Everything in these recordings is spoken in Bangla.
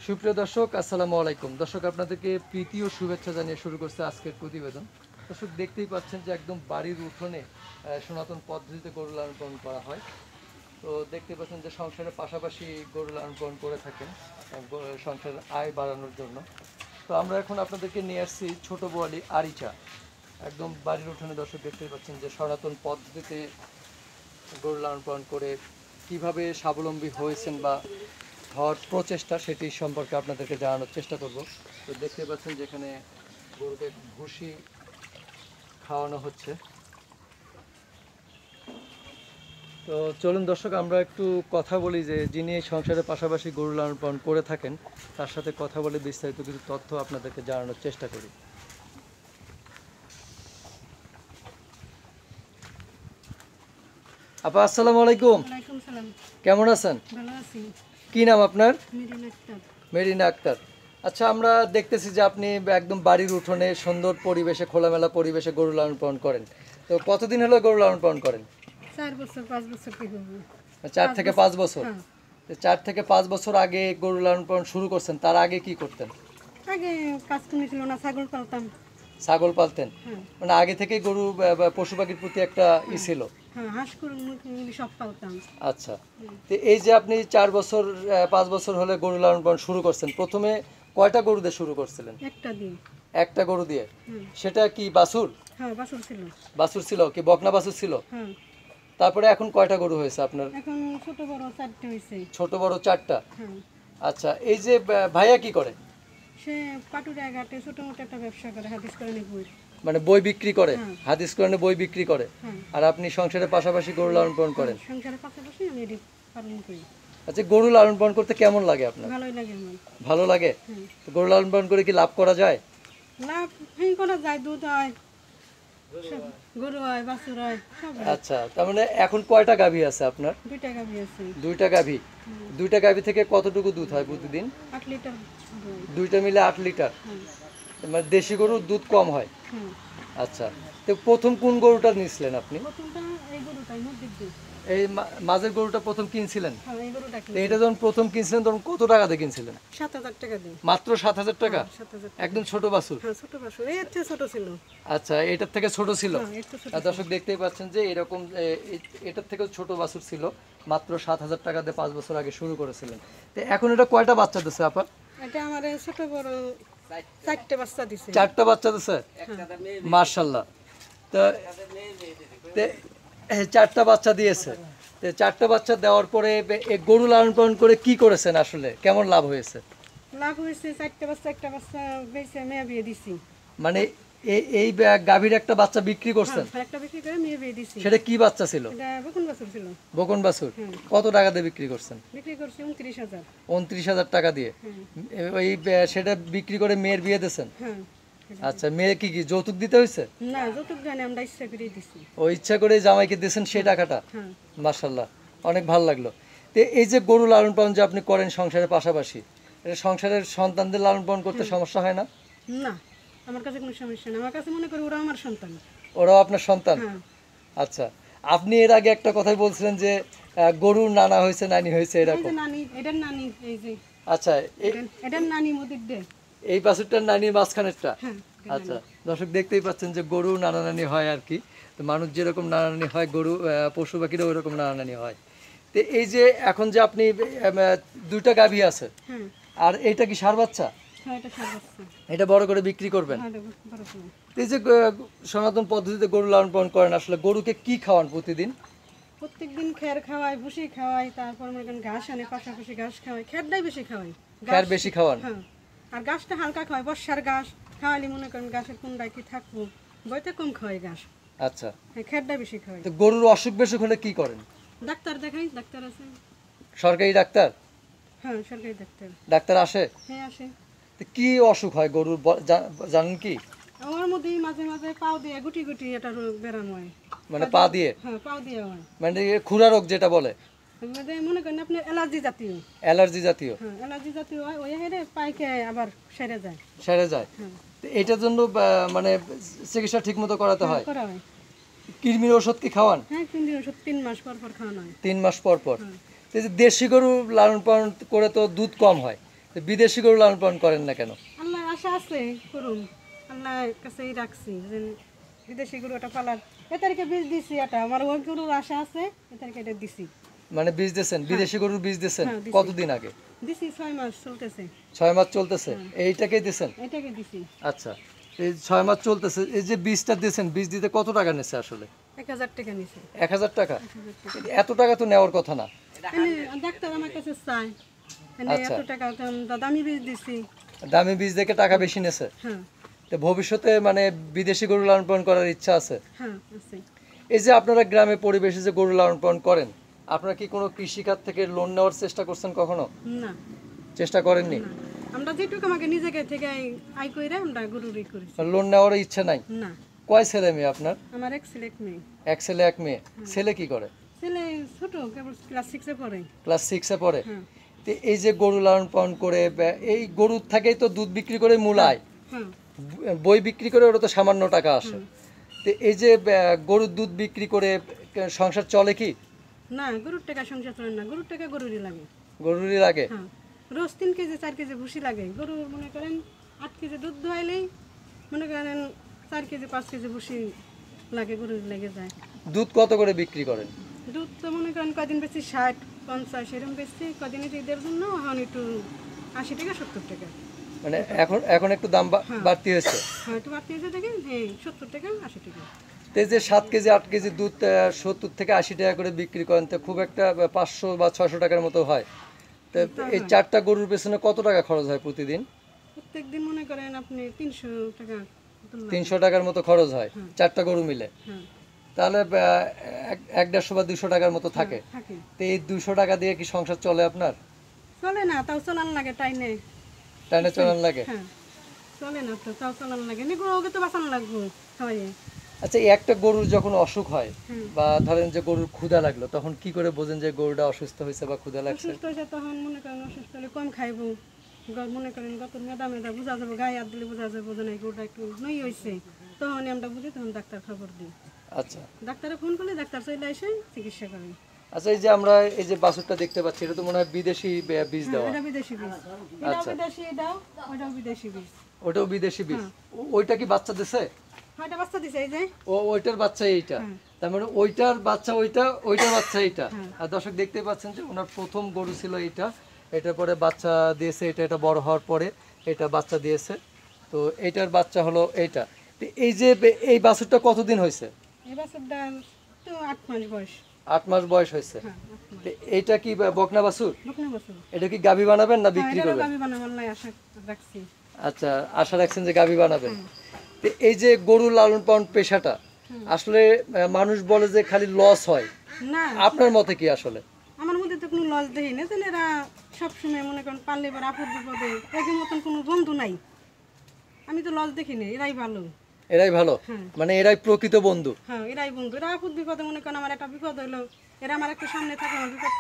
সুপ্রিয় দর্শক, আসসালামু আলাইকুম। দর্শক, আপনাদেরকে প্রীতি ও শুভেচ্ছা জানিয়ে শুরু করছে আজকের প্রতিবেদন। দর্শক, দেখতেই পাচ্ছেন যে একদম বাড়ির উঠোনে সনাতন পদ্ধতিতে গরু লালন পালন করা হয়। তো দেখতে পাচ্ছেন যে সংসারের পাশাপাশি গরু লালন পালন করে থাকেন সংসারের আয় বাড়ানোর জন্য। তো আমরা এখন আপনাদেরকে নিয়ে আসছি ছোট বোয়ালি আরিচা, একদম বাড়ির উঠোনে। দর্শক, দেখতেই পাচ্ছেন যে সনাতন পদ্ধতিতে গরু লালন পালন করে কীভাবে স্বাবলম্বী হয়েছেন বা হওয়ার প্রচেষ্টা, সেটি সম্পর্কে আপনাদেরকে জানানোর চেষ্টা করব। তো দেখতে পাচ্ছেন যেখানে গরুকে ভুসি খাওয়ানো হচ্ছে। তো চলুন দর্শক, আমরা একটু কথা বলি যে যিনি এই সংসারের পাশাপাশি গরু লালন পালন করে থাকেন তার সাথে কথা বলে বিস্তারিত কিছু তথ্য আপনাদেরকে জানানোর চেষ্টা করি। আপা, আসসালামু আলাইকুম। ওয়ালাইকুম সালাম। কেমন আছেন? ভালো আছি। কি নাম আপনার? মেরিনা আক্তার। মেরিনা আক্তার। আচ্ছা, আমরা দেখতেছি যে আপনি একদম বাড়ির উঠোনে সুন্দর পরিবেশে, খোলামেলা পরিবেশে গরু লালন পালন করেন। তো কতদিন হলো গরু লালন পালন করেন? 4 বছর 5 বছর কি হবে? 4 থেকে 5 বছর। হ্যাঁ। 4 থেকে 5 বছর আগে গরু লালন পালন শুরু করছেন, তার আগে কি করতেন? আগে কাজ তুমি ছিল না, ছাগল পালতাম। ছাগল পালতেন? হ্যাঁ। মানে আগে থেকেই গরু বা পশু পাখির প্রতি একটা ছিল। হ্যাঁ, হাঁস মুরগি সব পালতাম। আচ্ছা, তো এই যে আপনি 4 বছর 5 বছর হলে গরু লালন পালন শুরু করছেন, প্রথমে কয়টা গরু দিয়ে শুরু করছিলেন? একটা দিয়ে। একটা গরু দিয়ে। সেটা কি বাছুর? হ্যাঁ, বাছুর ছিল। বাছুর ছিল কি বকনা বাছুর ছিল? হ্যাঁ। তারপরে এখন কয়টা গরু হয়েছে আপনার? এখন ছোট বড় 4টে হইছে। ছোট বড় 4টা। হ্যাঁ। আচ্ছা, এই যে ভাইয়া কি করে? সে পাটুরিয়া ঘাটে ছোট মোটো একটা ব্যবসা করে, হাদিস করে বই। মানে বই বিক্রি করে? হ্যাঁ। হাদিস কোরআনে বই বিক্রি করে। হ্যাঁ। আর আপনি সংসারের পাশাপাশি গরু লালন পালন করেন? সংসারের পাশাপাশি আমি এটি পালন করি। আচ্ছা, গরু লালন পালন করতে কেমন লাগে আপনার? ভালোই লাগে আমার। ভালো লাগে? হুম। তো গরু লালন পালন করে কি লাভ করা যায়? লাভ করা যায়, দুধ হয়, গরু হয়, বাছুর হয়, সব হয়। আচ্ছা, তার মানে এখন কয়টা গাভী আছে আপনার? 2টা গাভী আছে। 2টা গাভী। 2টা গাভী থেকে কতটুকু দুধ হয় প্রতিদিন? 8 লিটার দুধ। 2টা মিলে 8 লিটার। হ্যাঁ। মানে দেশি গরুর দুধ কম হয়। হ্যাঁ। আচ্ছা, তো প্রথম কোন গরুটা নিয়েছিলেন আপনি? প্রথমটা এই গরুটাই মধ্যে দিয়ে। এই মাঝের গরুটা প্রথম কিনছিলেন? হ্যাঁ, এই গরুটা তো এটা যখন প্রথম কিনছিলেন তখন কত টাকা দিয়ে কিনছিলেন? 7,000 টাকা দিয়ে। মাত্র 7,000 টাকা? 7,000 টাকা। একদম ছোট বাছুর? হ্যাঁ, ছোট বাছুর, এর চেয়ে ছোট ছিল। আচ্ছা, এটার থেকে ছোট ছিল? হ্যাঁ, এর চেয়ে ছোট। আর দর্শক, দেখতেই পাচ্ছেন যে এরকম এটার থেকেও ছোট বাছুর ছিল। মাত্র 7,000 টাকা দিয়ে 5 বছর আগে শুরু করেছিলেন। তো এখন এটা কয়টা বাচ্চা দিচ্ছে আপা? এটা আমার ছোট বড় 4টে বাচ্চা দিছে। 4টা বাচ্চা দিচ্ছে? মাশাআল্লাহ। তো 4টা বাচ্চা দিয়েছে। তো 4টা বাচ্চা দেওয়ার পরে এই গরু লালন পালন করে কি করেছেন, আসলে কেমন লাভ হয়েছে? লাভ হয়েছে 4টে বাচ্চা, একটা বাচ্চা বেচে মেয়ে বিয়ে দিছি। মানে এই গাভীর একটা বাচ্চা বিক্রি করছেন? হ্যাঁ, একটা বিক্রি করে মেয়ে বিয়ে দিছি। সেটা কি বাচ্চা ছিল? এটা বকুন বাছুর ছিল। বকন বাছুর। কত টাকা দিয়ে বিক্রি করছেন? বিক্রি করছি 29,000। 29,000 টাকা দিয়ে। ওই সেটা বিক্রি করে মেয়ের বিয়ে দিয়েছেন? হ্যাঁ। আচ্ছা, মেয়ে কি কি যৌতুক দিতে হয়েছে? না, যৌতুক জানি আমরা ইচ্ছা করে দিছি। ও ইচ্ছা করে জামাইকে দিয়েছেন সেই টাকাটা? হ্যাঁ। মাশাআল্লাহ, অনেক ভালো লাগলো। তো এই যে গরু লালন পালন যে আপনি করেন সংসারের পাশাপাশি, এটা সংসারের সন্তানদের লালন পালন করতে সমস্যা হয় না? না, আমার কাছে কোনো সমস্যা নেই। আমার কাছে মনে করি ওরা আমার সন্তান। ওরাও আপনার সন্তান? হ্যাঁ। আচ্ছা, আপনি এর আগে একটা কথাই বলছিলেন যে গরুর নানা হয়েছে, নানি হয়েছে, এই এরকম। যে নানি, এটার নানি, এই যে আচ্ছা, এটার নানি মোদির দে। এই বাছুরটার নানি মাঝখানেরটা? হ্যাঁ। আচ্ছা, দর্শক দেখতেই পাচ্ছেন যে গরু নানা নানি হয় আর কি। তো মানুষ যেরকম নানা নানি হয়, গরু পশু পাখিরও ওইরকম নানা নানি হয়। তো এই যে এখন যে আপনি 2টা গাভী আছে, হ্যাঁ। আর এটা কি ষাঁড় বাচ্চা? হ্যাঁ, এটা সার বাচ্চা। এটা বড় করে বিক্রি করবেন? হ্যাঁ, এটা বড় করে। তো এই যে সনাতন পদ্ধতিতে গরু লালন পালন করেন, আসলে গরুকে কি খাওয়ান প্রতিদিন? প্রত্যেকদিন খের খাওয়াই, ভুসি খাওয়াই, তারপর মনে করেন ঘাস আনে, পাশাপাশি ঘাস খাওয়াই। খেরটাই বেশি খাওয়াই। খ্যার বেশি খাওয়ান? হ্যাঁ। আর ঘাসটা হালকা খাওয়াই, বর্ষার ঘাস খাওয়ালি মনে করেন ঘাসের কোনটায় কি থাকবো, বইতে কম খাওয়াই ঘাস। আচ্ছা, হ্যাঁ, খেরটা বেশি খাওয়াই। তো গরুর অসুখ বিসুখ হলে কি করেন? ডাক্তার দেখাই, ডাক্তার আছে। সরকারি ডাক্তার? হ্যাঁ, সরকারি ডাক্তার। ডাক্তার আসে? হ্যাঁ, আসে। তো কি অসুখ হয় গরুর জানেন কি? আমার মধ্যে মাঝে মাঝে পাও দিয়ে গুটি গুটি এটা রোগ বেরানো হয়। মানে পা দিয়ে? হ্যাঁ, পাও দিয়ে হয়। মানে খুরা রোগ যেটা বলে? মানে মনে করেন আপনার অ্যালার্জি জাতীয়। অ্যালার্জি জাতীয়? হ্যাঁ, অ্যালার্জি জাতীয় হয়, ওই হেরে পাইকে আবার সেরে যায়। সেরে যায়? হ্যাঁ। তো এটার জন্য মানে চিকিৎসা ঠিক মতো করাতে হয়? করা হয়। কৃমির ওষুধ কি খাওয়ান? হ্যাঁ, কিন্তু ওষুধ 3 মাস পর পর খাওয়ানো হয়। 3 মাস পর পর? তো এই যে দেশি গরু লালন পালন করে তো দুধ কম হয়, তো তো বিদেশি গরু লালন পালন করেন না কেন? আল্লাহ আশা আছে করুন, আল্লাহর কাছেই রাখছি যে বিদেশি গরু এটা পালার। এ তারিখে বীজ দিছি, এটা আমার ওই গরুর আশা আছে, এ তারিখে এটা দিছি। মানে বীজ দিয়েছেন, বিদেশি গরুর বীজ দিয়েছেন হ্যাঁ, দিছি। কতদিন আগে? দিছি 6 মাস চলতেছে। 6 মাস চলতেছে, এইটাকেই দিয়েছেন? এটাকে দিছি। আচ্ছা, এই 6 মাস চলতেছে, এই যে বীজটা দিয়েছেন, বীজ দিতে কত টাকা নিচ্ছে আসলে? 1000 টাকা নিছে। 1000 টাকা? এত টাকা তো নেওয়ার কথা না। ডাক্তার আমার কাছে চাই, এত টাকা দামি বীজ দিছি। দামি বীজ দেখে টাকা বেশি নেছে? হ্যাঁ তো ভবিষ্যতে মানে বিদেশি গরু লালন পালন করার ইচ্ছা আছে? হ্যাঁ আছে। এই যে আপনারা গ্রামে পরিবেশে যে গরু লালন পালন করেন, আপনারা কি কোনো কৃষিখাত থেকে লোন নেওয়ার চেষ্টা করছেন কখনো? না, চেষ্টা করেননি? না। আমরা যেটুকু আমাকে নিজেকে থেকে আয় কইরা আমরা গরুরই করি। লোন নেওয়ার ইচ্ছা নাই? না। কয় ছেলে মেয়ে আপনার? আমার এক ছেলে এক মেয়ে। এক ছেলে এক মেয়ে। ছেলে কি করে? ছেলে ছোট, কেবল ক্লাস 6 এ পড়ে। ক্লাস 6 এ পড়ে? হ্যাঁ তো এই যে গরু লালন পালন করে, এই গরুর থেকেই তো দুধ বিক্রি করে মূল আয়, হ্যাঁ বই বিক্রি করে ওটা তো সামান্য টাকা আসে। তো এই যে গরুর দুধ বিক্রি করে সংসার চলে কি? না, গরুর টাকা সংসার চলে না, গরুর টাকা গরুরই লাগে। গরুরই লাগে? হ্যাঁ, রোজ 3 কেজি 4 কেজি ভুসি লাগে। গরু মনে করেন 8 কেজি দুধ দোয়াইলেই মনে করেন 4 কেজি 5 কেজি ভুসি লাগে, গরুর লেগে যায়। দুধ কত করে বিক্রি করেন? দুধ তো মনে করেন কদিন বেশি 60 50 এরকম বেশি, কদিন ঈদের জন্য এখন একটু 80 টাকা 70 টাকা। মানে এখন এখন একটু দাম বাড়তি হয়েছে? হ্যাঁ, একটু বাড়তি হয়েছে দেখেন, হ্যাঁ 70 টাকা 80 টাকা। তো এই যে 7 কেজি 8 কেজি দুধ 70 থেকে 80 টাকা করে বিক্রি করেন, তো খুব একটা 500 বা 600 টাকার মতো হয়। তো এই 4টা গরুর পেছনে কত টাকা খরচ হয় প্রতিদিন? প্রত্যেকদিন মনে করেন আপনি 300 টাকা মতন লাগে। 300 টাকার মতো খরচ হয় 4টা গরু মিলে? হ্যাঁ তাহলে 150 বা 200 টাকার মতো থাকে। থাকে। তো এই 200 টাকা দিয়ে কি সংসার চলে আপনার? চলে না, তাও চলান লাগে টাইনে। টাইনে চলান লাগে? হ্যাঁ, চলে না তো, তাও চলান লাগে। গরুকে তো বাঁচানো লাগবে হয়। আচ্ছা, এই একটা গরুর যখন অসুখ হয় বা ধরেন যে গরুর ক্ষুধা লাগলো, তখন কি করে বোঝেন যে গরুটা অসুস্থ হয়েছে বা ক্ষুধা লাগছে? অসুস্থ হয়েছে তখন মনে করেন অসুস্থ হলে কম খাইবো, মনে করেন গত মেদা মেদা বোঝা যাবো, গায়ে হাত দিলে বোঝা যাবো যে না গরুটা একটু নই হয়েছে, তখন আমরা বুঝি, তখন ডাক্তার খবর দিই। আচ্ছা, ডাক্তারে ফোন করলে ডাক্তার চলে এসে চিকিৎসা করেন। আচ্ছা, এই যে আমরা এই যে বাছুরটা দেখতে পাচ্ছি, এটা তো মনে হয় বিদেশি বীজ দেওয়া? এটা বিদেশি বীজ, এটাও বিদেশি, এটাও ওইটাও বিদেশি বীজ। ওটাও বিদেশি বীজ? ওইটা কি বাচ্চা দিছে? হয়টা বাচ্চা দিছে, এই যে ওইটার বাচ্চা এইটা, তার মানে ওইটার বাচ্চা ওইটা, ওইটার বাচ্চা এইটা। আর দর্শক দেখতে পাচ্ছেন যে ওনার প্রথম গরু ছিল এইটা, এটার পরে বাচ্চা দিয়েছে, এটা বড় হওয়ার পরে এটা বাচ্চা দিয়েছে, তো এইটার বাচ্চা হলো এইটা। তো এই যে এই বাছুরটা কতদিন হয়েছে? এই বাছুরটা তো 8 মাস বয়স। 8 মাস বয়স হয়েছে। তো এইটা কি বকনা বাছুর? বকনা বাছুর। এটা কি গাভী বানাবেন না বিক্রি করবেন? গাভী বানাবার লাই আশা রাখছি। আচ্ছা, আশা রাখছেন যে গাভী বানাবেন। তো এই যে গরু লালন পালন পেশাটা আসলে মানুষ বলে যে খালি লস হয়, না আপনার মতে কি আসলে? আমার মধ্যে তো কোনো লস দেখি না, তাহলে এরা সবসময় মনে করেন পারলে এবার আপদ বিপদে এদের মতন কোনো বন্ধু নাই, আমি তো লস দেখি না, এরাই ভালো। এরাই ভালো? মানে এরাই প্রকৃত বন্ধু? হ্যাঁ, এরাই বন্ধু। এরা আপদ বিপদে মনে করেন আমার একটা বিপদ হইলো, এরা আমার একটু সামনে থাকে, আমার বিপদ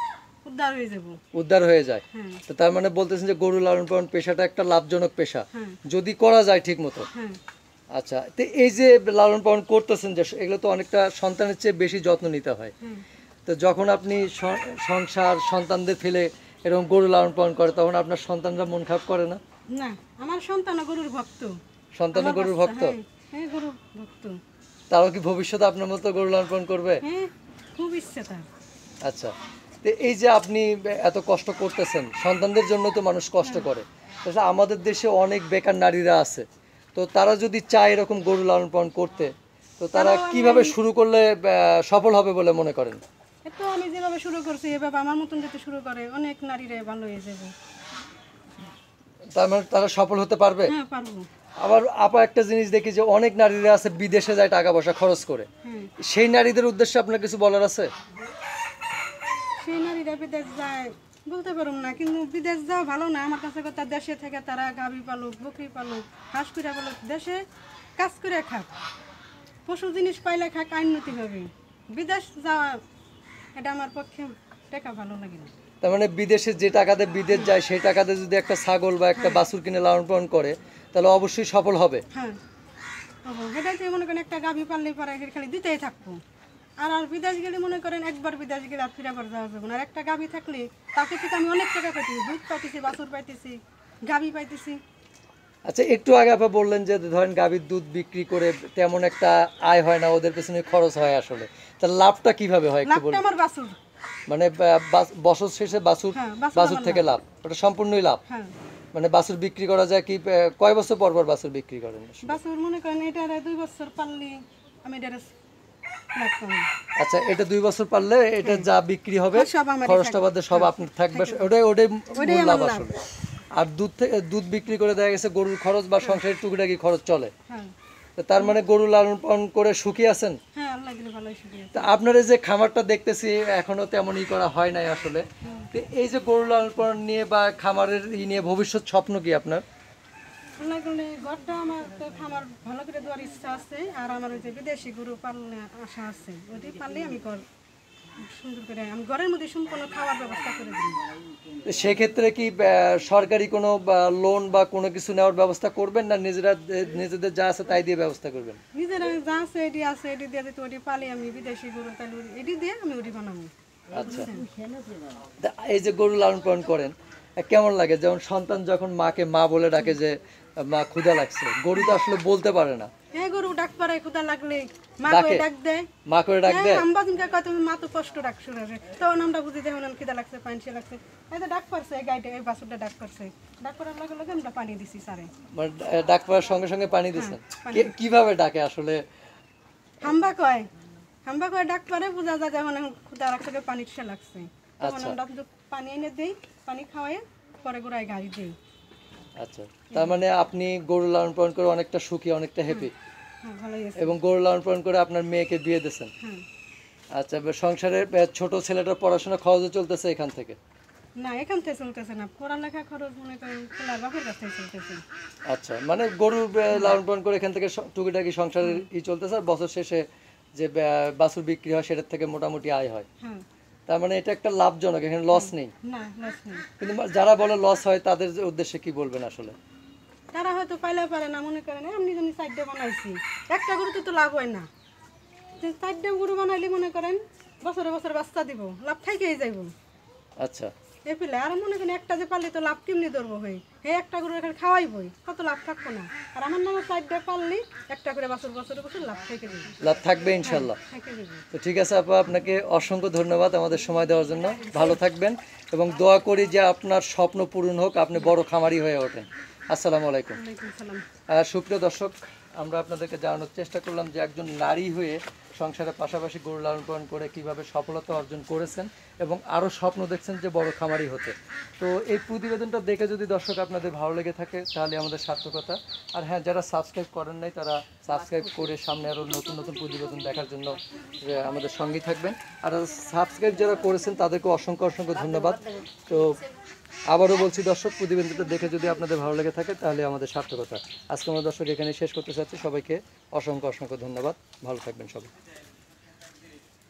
উদ্ধার হয়ে যাবো, উদ্ধার হয়ে যায়। হ্যাঁ তো তার মানে বলতেছেন যে গরু লালন পালন পেশাটা একটা লাভজনক পেশা হ্যাঁ যদি করা যায় ঠিক মতো। হ্যাঁ আচ্ছা, তো এই যে লালন পালন করতেছেন, যে এগুলো তো অনেকটা সন্তানের চেয়ে বেশি যত্ন নিতে হয়, হ্যাঁ। তো যখন আপনি সংসার সন্তানদের ফেলে এরকম গরু লালন পালন করে, তখন আপনার সন্তানরা মন খারাপ করে না? না, আমার সন্তান গরুর ভক্ত। সন্তানও গরুর ভক্ত? হ্যাঁ, গরুর ভক্ত। তারাও কি ভবিষ্যতে আপনার মতো গরু লালন পালন করবে? হ্যাঁ, খুব ইচ্ছা তার। আচ্ছা, তো এই যে আপনি এত কষ্ট করতেছেন, সন্তানদের জন্য তো মানুষ কষ্ট করে, তাছাড়া আমাদের দেশে অনেক বেকার নারীরা আছে, তো তারা যদি চায় এরকম গরু লালন পালন করতে, তো তারা কিভাবে শুরু করলে সফল হবে বলে মনে করেন? তো আমি যেভাবে শুরু করছি এভাবে আমার মতন যদি শুরু করে অনেক নারীরা ভালো হয়ে যাবে। তার মানে তারা সফল হতে পারবে? হ্যাঁ, পারবো। আবার আপা একটা জিনিস দেখি যে অনেক নারীরা আছে বিদেশে যায় টাকা পয়সা খরচ করে, সেই নারীদের উদ্দেশ্যে আপনার কিছু বলার আছে? সেই নারীরা বিদেশ যায় বলতে পারুম না, কিন্তু বিদেশ যাও ভালো না, আমার কাছে কথা দেশে থেকে তারা গাভী পালুক, বকরি পালুক, হাঁস কুড়া পালুক, দেশে কাজ করে খাক, পশু জিনিস পাইলে খাক, উন্নতি হবে। বিদেশ যাওয়া এটা আমার পক্ষে টাকা ভালো লাগে না। তার মানে বিদেশে যে টাকাতে বিদেশ যায়, সেই টাকাতে যদি একটা ছাগল বা একটা বাছুর কিনে লালন পালন করে, তাহলে অবশ্যই সফল হবে। হ্যাঁ, সেটাতে মনে করেন একটা গাভী পাললে পরে খালি দিতেই থাকবো। আর বিদেশ গেলে মনে করেন একবার বিদেশ গেলে আর ফিরে আবার যাওয়া যাবে না। আর একটা গাভী থাকলে তাকে থেকে আমি অনেক টাকা পাইতেছি, দুধ পাইতেছি, বাছুর পাইতেছি, গাভী পাইতেছি। আচ্ছা, একটু আগে আপনি বললেন যে ধরেন গাভীর দুধ বিক্রি করে তেমন একটা আয় হয় না, ওদের পেছনে খরচ হয় আসলে, তার লাভটা কিভাবে হয় একটু লাভটা বলুন। আমার বাছুর। মানে বছর শেষে বাছুর, হ্যাঁ, বাছুর বাছুর আমার থেকে লাভ। লাভ, ওটা সম্পূর্ণই লাভ। হ্যাঁ, মানে বাছুর বিক্রি করা যায় কি কয় বছর পর পর বাছুর বিক্রি করেন? বাছুর মনে করেন এটা 2 বছর পাললি আমি এটা লাভ পাবো। আচ্ছা, এটা 2 বছর পারলে এটা যা বিক্রি হবে সব আমারই খরচটা থাকবে। বাদে সব আপনার থাকবে, ওটাই ওটাই ওইটাই মূল লাভ আমার লাভ। আসলে। আর দুধ বিক্রি করে দেখা গেছে গরুর খরচ বা সংসারের টুকিটাকি খরচ চলে। হ্যাঁ, তো তার মানে গরু লালন পালন করে সুখী আছেন। হ্যাঁ, আল্লাহ দিলে ভালোই সুখী আছে। তা আপনার এই যে খামারটা দেখতেছি এখনো তেমনই করা হয় নাই আসলে, তো এই যে গরু লালন পালন নিয়ে বা খামারের নিয়ে ভবিষ্যৎ স্বপ্ন কি আপনার? আল্লাহ করলে ঘরটা আমার তো খামার ভালো করে দেওয়ার ইচ্ছা আছে, আর আমার ওই যে বিদেশি গরু পালনে আশা আছে, ওইটাই পারলেই আমি ঘর সুন্দর করে আমি ঘরের মধ্যে সম্পূর্ণ খাওয়ার ব্যবস্থা করে দিই। তো সেক্ষেত্রে কি সরকারি কোনো লোন বা কোনো কিছু নেওয়ার ব্যবস্থা করবেন, না নিজেদের যা আছে তাই দিয়ে ব্যবস্থা করবেন? নিজের যা আছে এটি দিয়ে দিতে ওটি পালি আমি বিদেশি গরু, তাহলে এটি দিয়ে আমি ওটি বানাবো। আচ্ছা, তা এই যে গরু লালন পালন করেন কেমন লাগে? যেমন সন্তান যখন মাকে মা বলে ডাকে যে মা ক্ষুধা লাগছে, গরু তো আসলে বলতে পারে না। হ্যাঁ, গরু ডাক পারে ক্ষুধা লাগলে মা ডাকে? করে ডাক দেয়। মা করে ডাক দেয়? আমরা দিনকে কয় তুমি মা তো কষ্ট ডাক শুরু হবে, তখন আমরা বুঝি দেখুন খিদা লাগছে, পানি সে লাগছে, এই তো ডাক পারছে, এই গাইটা এই বাছুরটা ডাক পারছে, ডাক করার লগে লগে আমরা পানি দিছি সারে। মানে ডাক পড়ার সঙ্গে সঙ্গে পানি দিচ্ছেন? কিভাবে ডাকে আসলে? হাম্বা কয় ডাক পারে, বোঝা যায় যখন ক্ষুধা লাগছে পানি সে লাগছে, তখন আমরা কিন্তু পানি এনে দিই, পানি খাওয়াই পরে গোড়ায় গাড়ি দিই। আচ্ছা, তার মানে আপনি গরু লালন পালন করে অনেকটা সুখী, অনেকটা হ্যাপি, হ্যাঁ, ভালোই আছে। এবং গরু লালন পালন করে আপনার মেয়েকে বিয়ে দিয়েছেন। হ্যাঁ, আচ্ছা, সংসারের ছোট ছেলেটার পড়াশোনা খরচও চলতেছে এখান থেকে? না এখান থেকে চলতেছে না, পড়ালেখা খরচ মনে করেন খোলার বাপের কাছ থেকে চলতেছে। আচ্ছা, মানে গরু লালন পালন করে এখান থেকে টুকিটাকি সংসারের চলতেছে, আর বছর শেষে যে বাছুর বিক্রি হয় সেটার থেকে মোটামুটি আয় হয়। হ্যাঁ, তার মানে এটা একটা লাভজনক, এখানে লস নেই। না লস নেই। কিন্তু যারা বলে লস হয় তাদের উদ্দেশ্যে কি বলবেন আসলে? তারা হয়তো পাইলে পারে না, মনে করেন আমি যদি 4টা বানাইছি, একটা গরুতে তো লাভ হয় না, 4টা গরু বানাইলে মনে করেন বছরে বছরে বাচ্চা দিব, লাভ থাকেই যাইব। আচ্ছা, এ পেলে আর মনে করেন একটা যে পারলে তো লাভ কেমনি ধরবো হই, হে একটা গরু এখানে খাওয়াইবই, কত লাভ থাকবো না। আর আমার নামে 4টা পারলে একটা করে বছরে বছরে লাভ থেকে যাবে, লাভ থাকবে ইনশাল্লাহ। থেকে যাবে। তো ঠিক আছে আপা, আপনাকে অসংখ্য ধন্যবাদ আমাদের সময় দেওয়ার জন্য। ভালো থাকবেন এবং দোয়া করি যে আপনার স্বপ্ন পূরণ হোক, আপনি বড় খামারি হয়ে ওঠেন। আসসালামু আলাইকুম। ওয়ালাইকুম সালাম। সুপ্রিয় দর্শক, আমরা আপনাদেরকে জানানোর চেষ্টা করলাম যে একজন নারী হয়ে সংসারের পাশাপাশি গরু লালন পালন করে কীভাবে সফলতা অর্জন করেছেন এবং আরও স্বপ্ন দেখছেন যে বড় খামারি হতে। তো এই প্রতিবেদনটা দেখে যদি দর্শক আপনাদের ভালো লেগে থাকে তাহলে আমাদের সার্থকতা। আর হ্যাঁ, যারা সাবস্ক্রাইব করেন নাই তারা সাবস্ক্রাইব করে সামনে আরও নতুন নতুন প্রতিবেদন দেখার জন্য আমাদের সঙ্গেই থাকবেন। আর সাবস্ক্রাইব যারা করেছেন তাদেরকে অসংখ্য অসংখ্য ধন্যবাদ। তো আবারও বলছি দর্শক, প্রতিবেদনটা দেখে যদি আপনাদের ভালো লেগে থাকে তাহলে আমাদের সার্থকতা। আজকে আমরা দর্শক এখানে শেষ করতে চাচ্ছি। সবাইকে অসংখ্য অসংখ্য ধন্যবাদ। ভালো থাকবেন সবাই।